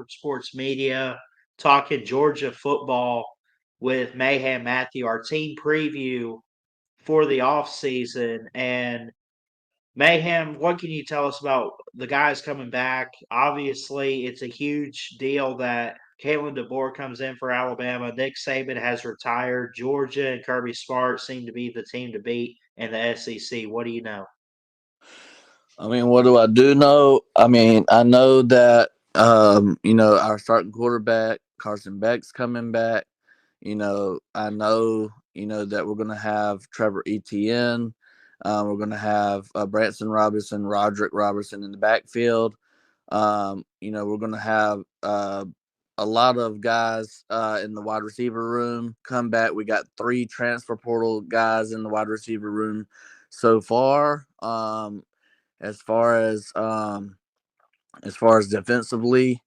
Rockford Sports Media, talking Georgia football with Mayhem Matthew, our team preview for the off season. And Mayhem, what can you tell us about the guys coming back? Obviously, it's a huge deal that Kalen DeBoer comes in for Alabama. Nick Saban has retired. Georgia and Kirby Smart seem to be the team to beat in the SEC. What do you know? I mean, what do I do know? I mean, I know that our starting quarterback Carson Beck's coming back. I know that we're gonna have Trevor Etienne. We're gonna have Branson Robinson, Roderick Robertson in the backfield. We're gonna have a lot of guys in the wide receiver room come back. We got 3 transfer portal guys in the wide receiver room so far. As far as defensively,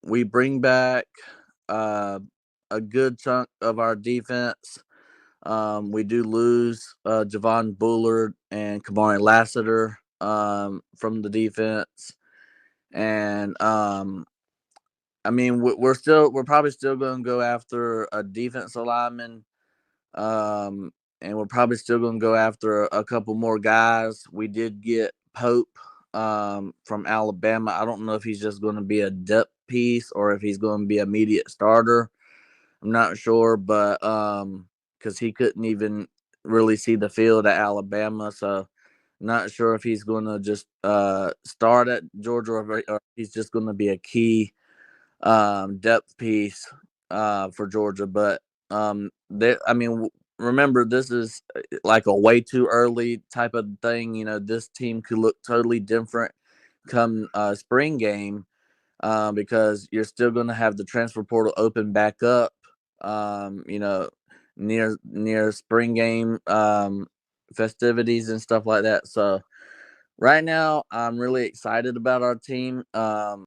we bring back uh, a good chunk of our defense. We do lose Javon Bullard and Kamari Lassiter from the defense, and I mean we're probably still going to go after a defense lineman. And we're probably still going to go after a couple more guys. We did get Pope from Alabama. I don't know if he's just going to be a depth piece or if he's going to be immediate starter. I'm not sure, but because he couldn't even really see the field at Alabama, so not sure if he's going to just start at Georgia or he's just going to be a key depth piece for Georgia. But remember, this is like a way too early type of thing. This team could look totally different come spring game because you're still going to have the transfer portal open back up. Near spring game festivities and stuff like that. So right now, I'm really excited about our team. Not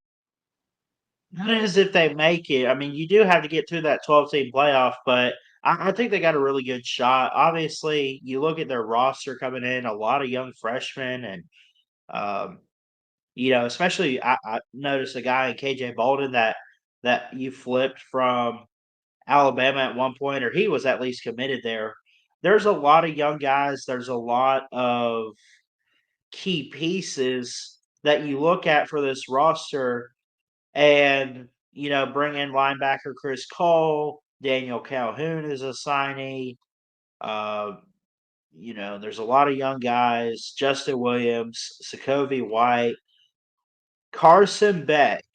as if they make it. I mean, you do have to get through that 12-team playoff, but I think they got a really good shot. Obviously, you look at their roster coming in, a lot of young freshmen, and um, especially I noticed a guy in KJ Bolden that you flipped from Alabama at one point, or he was at least committed there. There's a lot of young guys. There's a lot of key pieces that you look at for this roster and, bring in linebacker Chris Cole, Daniel Calhoun is a signee. Uh, there's a lot of young guys. Justin Williams, Sokovie White, Carson Beck.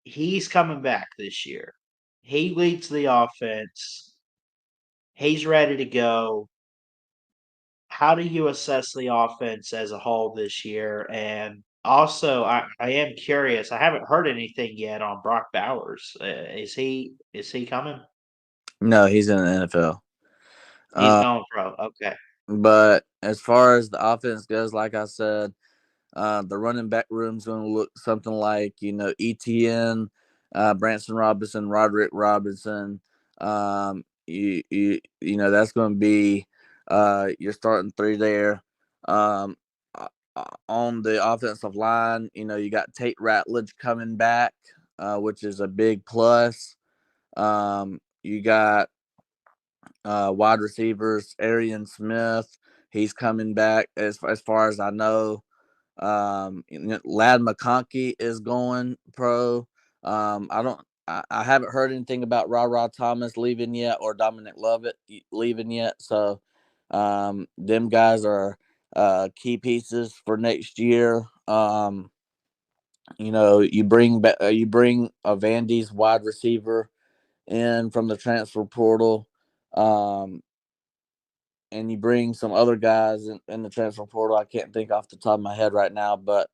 He's coming back this year. He leads the offense. He's ready to go. How do you assess the offense as a whole this year? And also, I am curious. I haven't heard anything yet on Brock Bowers. Is he coming? No, he's in the NFL. He's Uh, going pro. Okay. but as far as the offense goes, like I said, the running back room's going to look something like ETN, Branson Robinson, Roderick Robinson. That's going to be your starting 3 there. Um, on the offensive line, you got Tate Ratledge coming back, which is a big plus. You got wide receivers, Arian Smith. He's coming back as far as I know. Lad McConkey is going pro. I haven't heard anything about Ra Thomas leaving yet or Dominic Lovett leaving yet. So, them guys are key pieces for next year. You bring a Vandy's wide receiver in from the transfer portal. Um, and you bring some other guys in the transfer portal. I can't think off the top of my head right now, but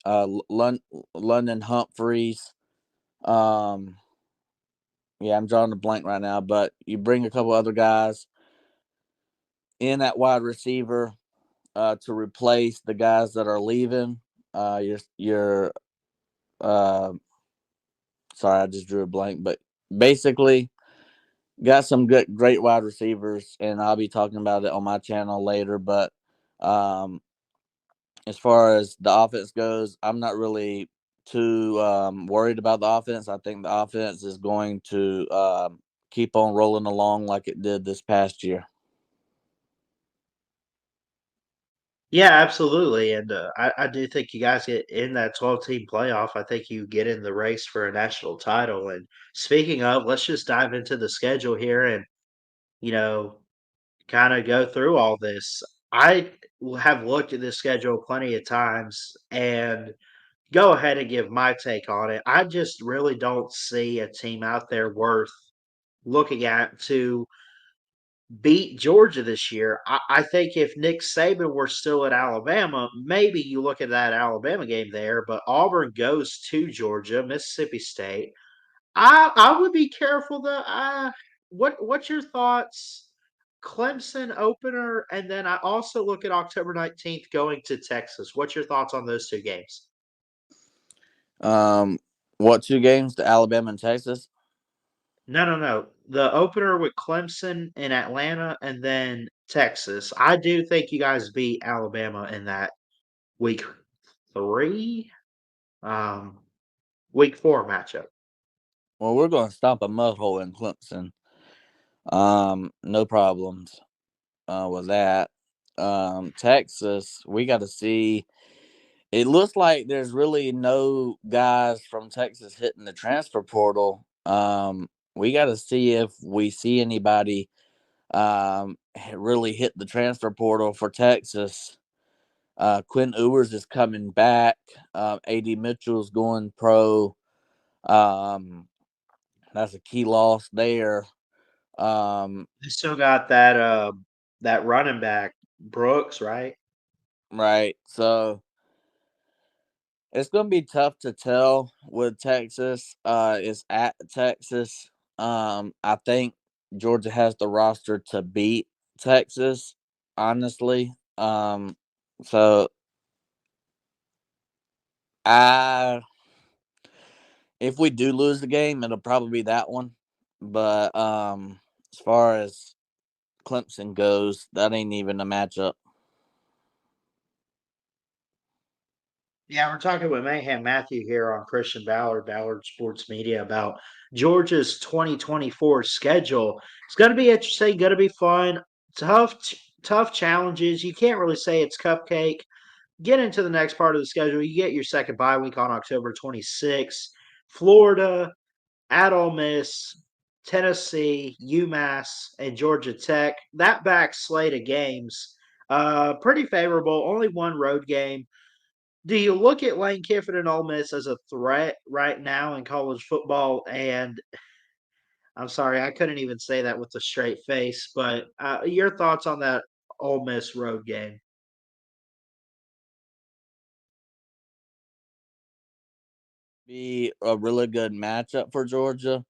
London Humphreys. Um, yeah, I'm drawing a blank right now, but you bring a couple other guys in at wide receiver to replace the guys that are leaving. Your uh, sorry, I just drew a blank, but basically got some good, great wide receivers, and I'll be talking about it on my channel later. But um, as far as the offense goes, I'm not really too worried about the offense. I think the offense is going to keep on rolling along like it did this past year. Yeah, absolutely. And I do think you guys get in that 12-team playoff. I think you get in the race for a national title. And speaking of, let's just dive into the schedule here and, you know, kind of go through all this. I have looked at this schedule plenty of times and go ahead and give my take on it. I just really don't see a team out there worth looking at to beat Georgia this year. I think if Nick Saban were still at Alabama, maybe you look at that Alabama game there, but Auburn goes to Georgia, Mississippi State. I would be careful though. What's your thoughts? Clemson opener, and then I also look at October 19th going to Texas. What's your thoughts on those two games? Um, what two games? The Alabama and Texas. No, no, no. The opener with Clemson in Atlanta and then Texas. I do think you guys beat Alabama in that week 3, um, week 4 matchup. Well, we're going to stomp a mud hole in Clemson. No problems with that. Texas, we got to see. It looks like there's really no guys from Texas hitting the transfer portal. We got to see if we see anybody really hit the transfer portal for Texas. Quinn Ewers is coming back. AD Mitchell's going pro. Um, that's a key loss there. Um, They still got that running back Brooks, right? right. So it's going to be tough to tell with Texas. It's at Texas. I think Georgia has the roster to beat Texas, honestly. So I, if we do lose the game, it'll probably be that one. But as far as Clemson goes, that ain't even a matchup. Yeah, we're talking with Mayhem Matthew here on Christian Ballard Sports Media about Georgia's 2024 schedule. It's going to be interesting, going to be fun. Tough challenges. You can't really say it's cupcake. Get into the next part of the schedule. You get your second bye week on October 26th. Florida, at Ole Miss, Tennessee, UMass, and Georgia Tech. That back slate of games, pretty favorable. Only one road game. Do you look at Lane Kiffin and Ole Miss as a threat right now in college football? And I'm sorry, I couldn't even say that with a straight face. But your thoughts on that Ole Miss road game? Be a really good matchup for Georgia.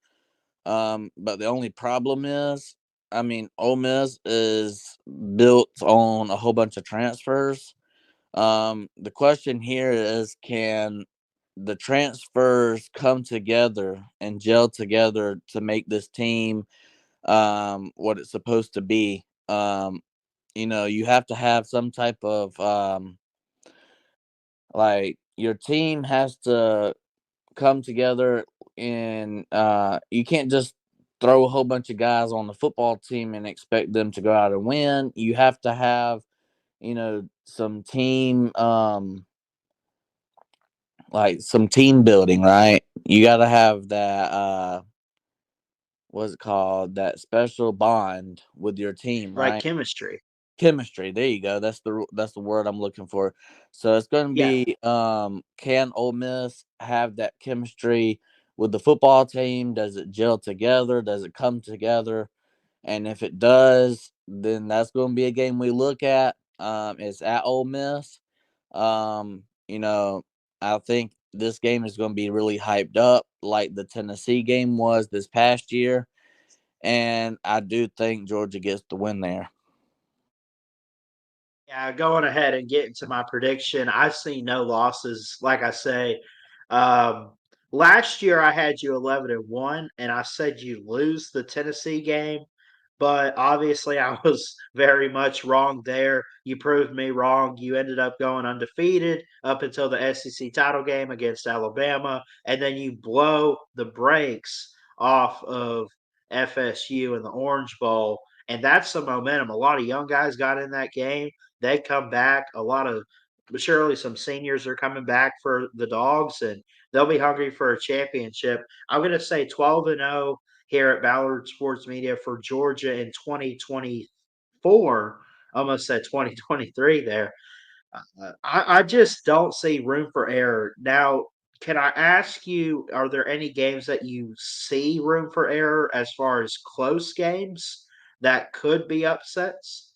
But the only problem is, I mean, Ole Miss is built on a whole bunch of transfers. The question here is, can the transfers come together and gel together to make this team what it's supposed to be? You have to have some type of like your team has to come together, and you can't just throw a whole bunch of guys on the football team and expect them to go out and win. You have to have, some team like some team building, right? You got to have that what's it called, that special bond with your team, Right, right? chemistry. Chemistry. There you go. That's the word I'm looking for. So it's going to Yeah, be can Ole Miss have that chemistry with the football team? Does it gel together? Does it come together? And if it does, then that's going to be a game we look at. It's at Ole Miss. Um, you know, I think this game is going to be really hyped up, like the Tennessee game was this past year. And I do think Georgia gets the win there. yeah. Going ahead and getting to my prediction, I see no losses. Like I say, um, last year I had you 11-1, and I said you lose the Tennessee game. but obviously I was very much wrong there. You proved me wrong. You ended up going undefeated up until the SEC title game against Alabama, and then you blow the brakes off of FSU in the Orange Bowl, and that's the momentum. A lot of young guys got in that game. They come back. A lot of surely some seniors are coming back for the Dogs, and they'll be hungry for a championship. I'm going to say 12-0 here at Ballard Sports Media for Georgia in 2024. Almost said 2023 there. I just don't see room for error. Now, can I ask you, are there any games that you see room for error as far as close games that could be upsets?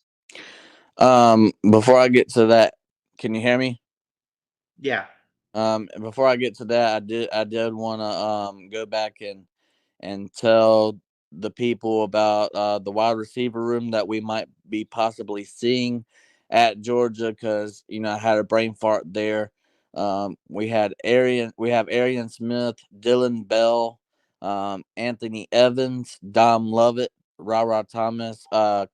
Before I get to that, can you hear me? Yeah. Before I get to that, I did want to go back and tell the people about the wide receiver room that we might be possibly seeing at Georgia, because I had a brain fart there. We have Arian Smith, Dylan Bell, Anthony Evans, Dom Lovett, Rara Thomas,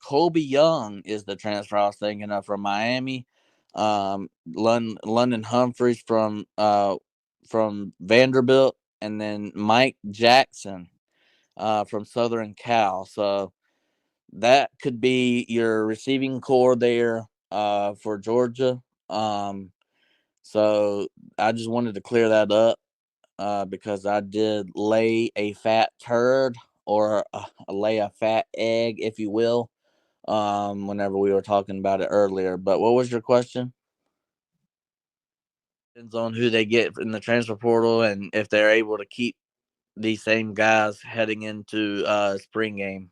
Colby Young is the transfer I was thinking of from Miami. London Humphreys from Vanderbilt, and then Mike Jackson from Southern Cal. So that could be your receiving core there for Georgia. So I just wanted to clear that up because I did lay a fat turd, or lay a fat egg, if you will, whenever we were talking about it earlier. But what was your question? Depends on who they get in the transfer portal and if they're able to keep these same guys heading into spring game.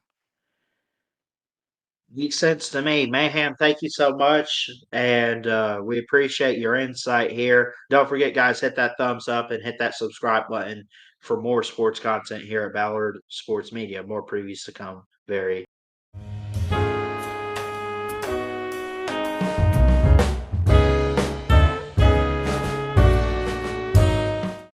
Makes sense to me. Mayhem, thank you so much. And we appreciate your insight here. Don't forget, guys, hit that thumbs up and hit that subscribe button for more sports content here at Ballard Sports Media. More previews to come very